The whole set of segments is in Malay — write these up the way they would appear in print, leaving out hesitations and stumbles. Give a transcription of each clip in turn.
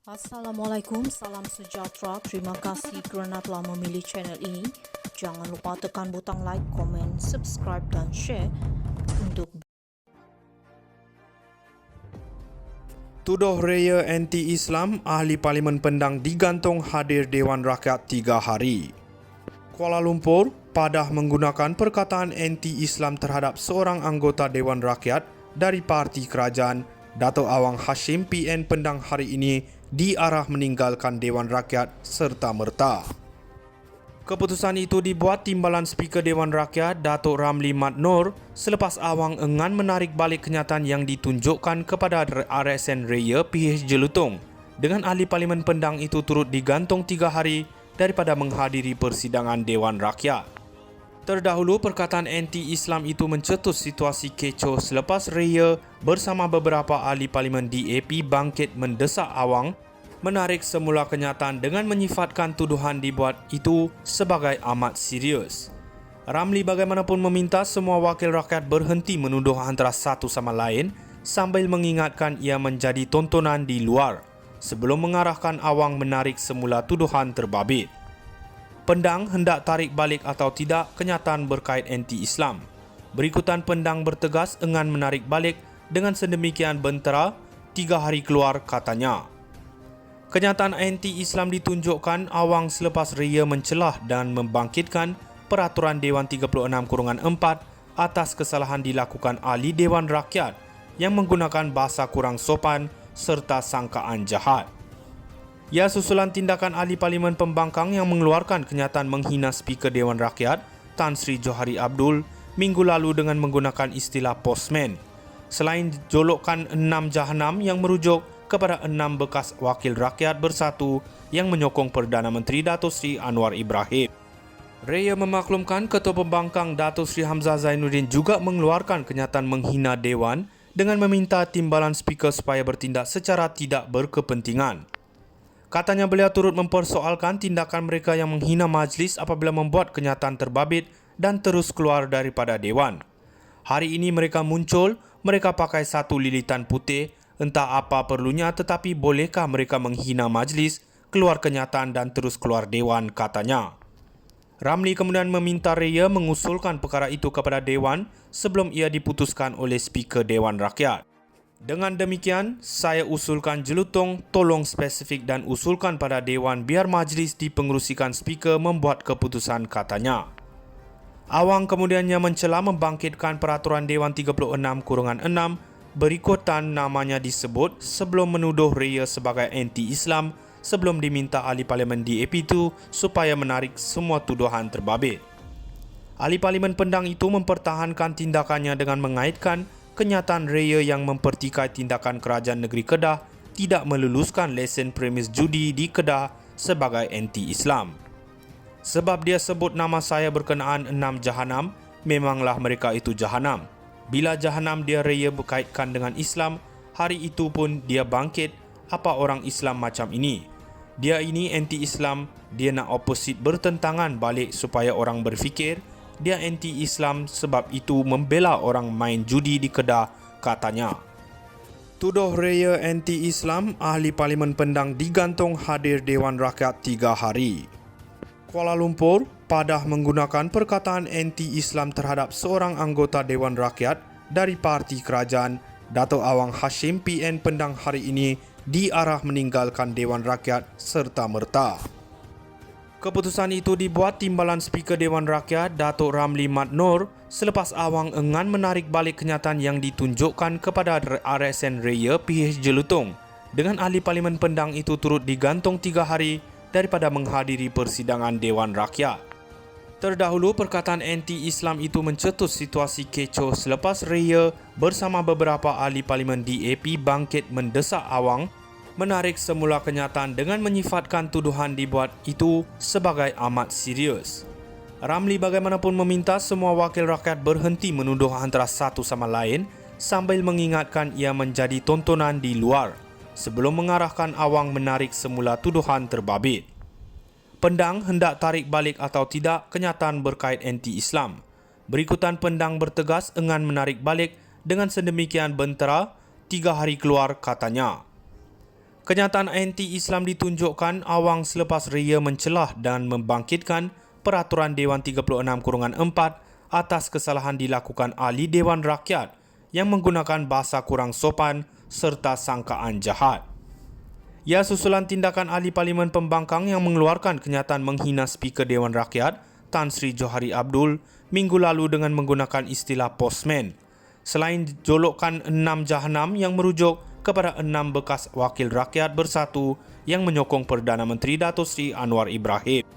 Assalamualaikum, salam sejahtera. Terima kasih kerana telah memilih channel ini. Jangan lupa tekan butang like, komen, subscribe dan share untuk Tuduh raya anti-Islam, ahli Parlimen Pendang digantung hadir Dewan Rakyat 3 hari. Kuala Lumpur, Padah menggunakan perkataan anti-Islam terhadap seorang anggota Dewan Rakyat dari parti kerajaan, Dato' Awang Hashim PN Pendang hari ini diarah meninggalkan Dewan Rakyat serta-merta. Keputusan itu dibuat Timbalan Speaker Dewan Rakyat, Datuk Ramli Mat Noor, selepas Awang enggan menarik balik kenyataan yang ditunjukkan kepada RSN Raya PH Jelutong dengan ahli Parlimen Pendang itu turut digantung 3 hari daripada menghadiri persidangan Dewan Rakyat. Terdahulu, perkataan anti-Islam itu mencetus situasi kecoh selepas Raya bersama beberapa ahli Parlimen DAP bangkit mendesak Awang menarik semula kenyataan dengan menyifatkan tuduhan dibuat itu sebagai amat serius. Ramli bagaimanapun meminta semua wakil rakyat berhenti menuduh antara satu sama lain sambil mengingatkan ia menjadi tontonan di luar sebelum mengarahkan Awang menarik semula tuduhan terbabit. Pendang hendak tarik balik atau tidak kenyataan berkait anti-Islam. Berikutan Pendang bertegas enggan menarik balik dengan sedemikian bentera 3 hari keluar katanya. Kenyataan anti-Islam ditunjukkan Awang selepas Raya mencelah dan membangkitkan Peraturan Dewan 36/4 atas kesalahan dilakukan ahli Dewan Rakyat yang menggunakan bahasa kurang sopan serta sangkaan jahat. Ia susulan tindakan ahli Parlimen Pembangkang yang mengeluarkan kenyataan menghina Speaker Dewan Rakyat Tan Sri Johari Abdul minggu lalu dengan menggunakan istilah postman. Selain jolokan 6 jahanam yang merujuk kepada 6 bekas wakil rakyat bersatu yang menyokong Perdana Menteri Datuk Seri Anwar Ibrahim. Raya memaklumkan Ketua Pembangkang Datuk Seri Hamzah Zainuddin juga mengeluarkan kenyataan menghina Dewan dengan meminta Timbalan Speaker supaya bertindak secara tidak berkepentingan. Katanya beliau turut mempersoalkan tindakan mereka yang menghina majlis apabila membuat kenyataan terbabit dan terus keluar daripada Dewan. Hari ini mereka muncul, mereka pakai satu lilitan putih, entah apa perlunya tetapi bolehkah mereka menghina majlis, keluar kenyataan dan terus keluar Dewan, katanya. Ramli kemudian meminta Raya mengusulkan perkara itu kepada Dewan sebelum ia diputuskan oleh Speaker Dewan Rakyat. Dengan demikian, saya usulkan Jelutong tolong spesifik dan usulkan pada Dewan biar majlis dipengerusikan Speaker membuat keputusan, katanya. Awang kemudiannya mencela membangkitkan Peraturan Dewan 36/6 berikutan namanya disebut sebelum menuduh Raya sebagai anti-Islam sebelum diminta ahli Parlimen DAP itu supaya menarik semua tuduhan terbabit. Ahli Parlimen Pendang itu mempertahankan tindakannya dengan mengaitkan kenyataan Raya yang mempertikai tindakan Kerajaan Negeri Kedah tidak meluluskan lesen premis judi di Kedah sebagai anti-Islam. Sebab dia sebut nama saya berkenaan 6 jahanam, memanglah mereka itu jahanam. Bila jahanam dia Raya berkaitkan dengan Islam, hari itu pun dia bangkit, apa orang Islam macam ini. Dia ini anti-Islam, dia nak oposit bertentangan balik supaya orang berfikir, dia anti-Islam sebab itu membela orang main judi di Kedah, katanya. Tuduh Raya anti-Islam, ahli Parlimen Pendang digantung hadir Dewan Rakyat 3 hari. Kuala Lumpur, Padah menggunakan perkataan anti-Islam terhadap seorang anggota Dewan Rakyat dari parti kerajaan, Dato' Awang Hashim PN Pendang hari ini diarah meninggalkan Dewan Rakyat serta-merta. Keputusan itu dibuat Timbalan Speaker Dewan Rakyat, Datuk Ramli Mat Noor, selepas Awang enggan menarik balik kenyataan yang ditunjukkan kepada RSN Raya PH Jelutong dengan ahli Parlimen Pendang itu turut digantung 3 hari daripada menghadiri persidangan Dewan Rakyat. Terdahulu, perkataan anti-Islam itu mencetus situasi kecoh selepas Raya bersama beberapa ahli Parlimen DAP bangkit mendesak Awang menarik semula kenyataan dengan menyifatkan tuduhan dibuat itu sebagai amat serius. Ramli bagaimanapun meminta semua wakil rakyat berhenti menuduh antara satu sama lain sambil mengingatkan ia menjadi tontonan di luar sebelum mengarahkan Awang menarik semula tuduhan terbabit. Pendang hendak tarik balik atau tidak kenyataan berkait anti-Islam. Berikutan Pendang bertegas enggan menarik balik dengan sedemikian bentera 3 hari keluar, katanya. Kenyataan anti-Islam ditunjukkan Awang selepas Ria mencelah dan membangkitkan Peraturan Dewan 36/4 atas kesalahan dilakukan ahli Dewan Rakyat yang menggunakan bahasa kurang sopan serta sangkaan jahat. Ia susulan tindakan ahli Parlimen Pembangkang yang mengeluarkan kenyataan menghina Speaker Dewan Rakyat Tan Sri Johari Abdul minggu lalu dengan menggunakan istilah postman. Selain jolokan 6 jahanam yang merujuk kepada 6 bekas wakil rakyat bersatu yang menyokong Perdana Menteri Datuk Seri Anwar Ibrahim.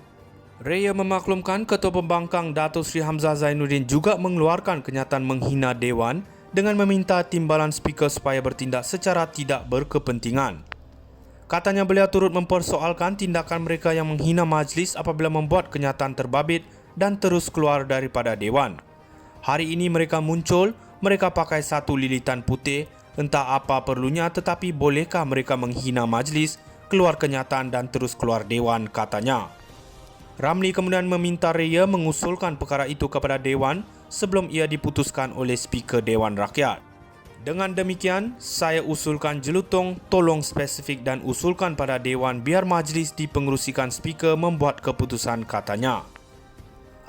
Ria memaklumkan Ketua Pembangkang Datuk Seri Hamzah Zainuddin juga mengeluarkan kenyataan menghina Dewan dengan meminta timbalan Speaker supaya bertindak secara tidak berkepentingan. Katanya beliau turut mempersoalkan tindakan mereka yang menghina majlis apabila membuat kenyataan terbabit dan terus keluar daripada Dewan. Hari ini mereka muncul, mereka pakai satu lilitan putih, entah apa perlunya tetapi bolehkah mereka menghina majlis, keluar kenyataan dan terus keluar Dewan, katanya. Ramli kemudian meminta Ria mengusulkan perkara itu kepada Dewan sebelum ia diputuskan oleh Speaker Dewan Rakyat. Dengan demikian, saya usulkan jelutong tolong spesifik dan usulkan pada Dewan biar majlis dipengerusikan Speaker membuat keputusan, katanya.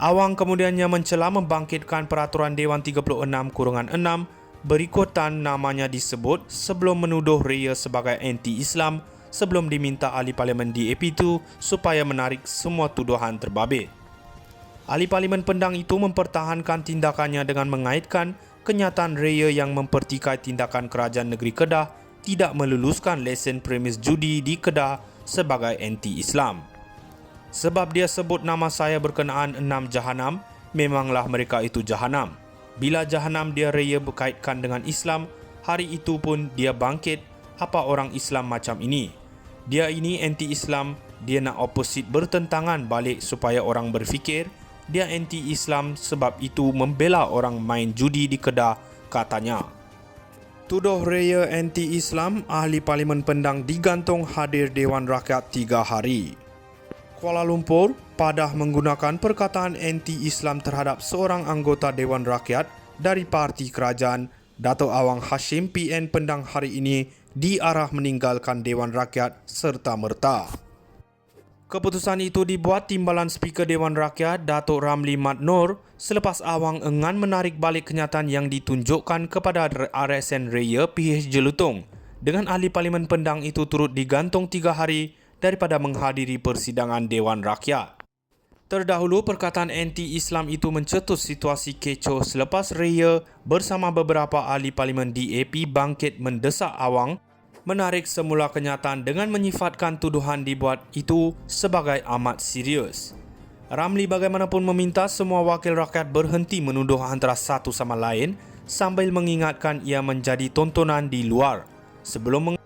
Awang kemudiannya mencela membangkitkan Peraturan Dewan 36/6 berikutan namanya disebut sebelum menuduh Ria sebagai anti-Islam sebelum diminta ahli Parlimen DAP itu supaya menarik semua tuduhan terbabit. Ahli Parlimen Pendang itu mempertahankan tindakannya dengan mengaitkan kenyataan Ria yang mempertikai tindakan Kerajaan Negeri Kedah tidak meluluskan lesen premis judi di Kedah sebagai anti-Islam. Sebab dia sebut nama saya berkenaan 6 jahanam, memanglah mereka itu jahanam. Bila jahanam dia Ria berkaitkan dengan Islam, hari itu pun dia bangkit, apa orang Islam macam ini? Dia ini anti-Islam, dia nak oposit bertentangan balik supaya orang berfikir dia anti-Islam sebab itu membela orang main judi di Kedah, katanya. Tuduh Ria anti-Islam, ahli Parlimen Pendang digantung hadir Dewan Rakyat 3 hari. Kuala Lumpur, Padah menggunakan perkataan anti-Islam terhadap seorang anggota Dewan Rakyat dari parti kerajaan, Dato' Awang Hashim PN Pendang hari ini diarah meninggalkan Dewan Rakyat serta-merta. Keputusan itu dibuat Timbalan Speaker Dewan Rakyat Datuk Ramli Mat Noor selepas Awang enggan menarik balik kenyataan yang ditunjukkan kepada RSN Ria PH Jelutong dengan ahli Parlimen Pendang itu turut digantung 3 hari daripada menghadiri persidangan Dewan Rakyat. Terdahulu, perkataan anti-Islam itu mencetus situasi kecoh selepas Ria bersama beberapa ahli Parlimen DAP bangkit mendesak Awang menarik semula kenyataan dengan menyifatkan tuduhan dibuat itu sebagai amat serius. Ramli bagaimanapun meminta semua wakil rakyat berhenti menuduh antara satu sama lain sambil mengingatkan ia menjadi tontonan di luar sebelum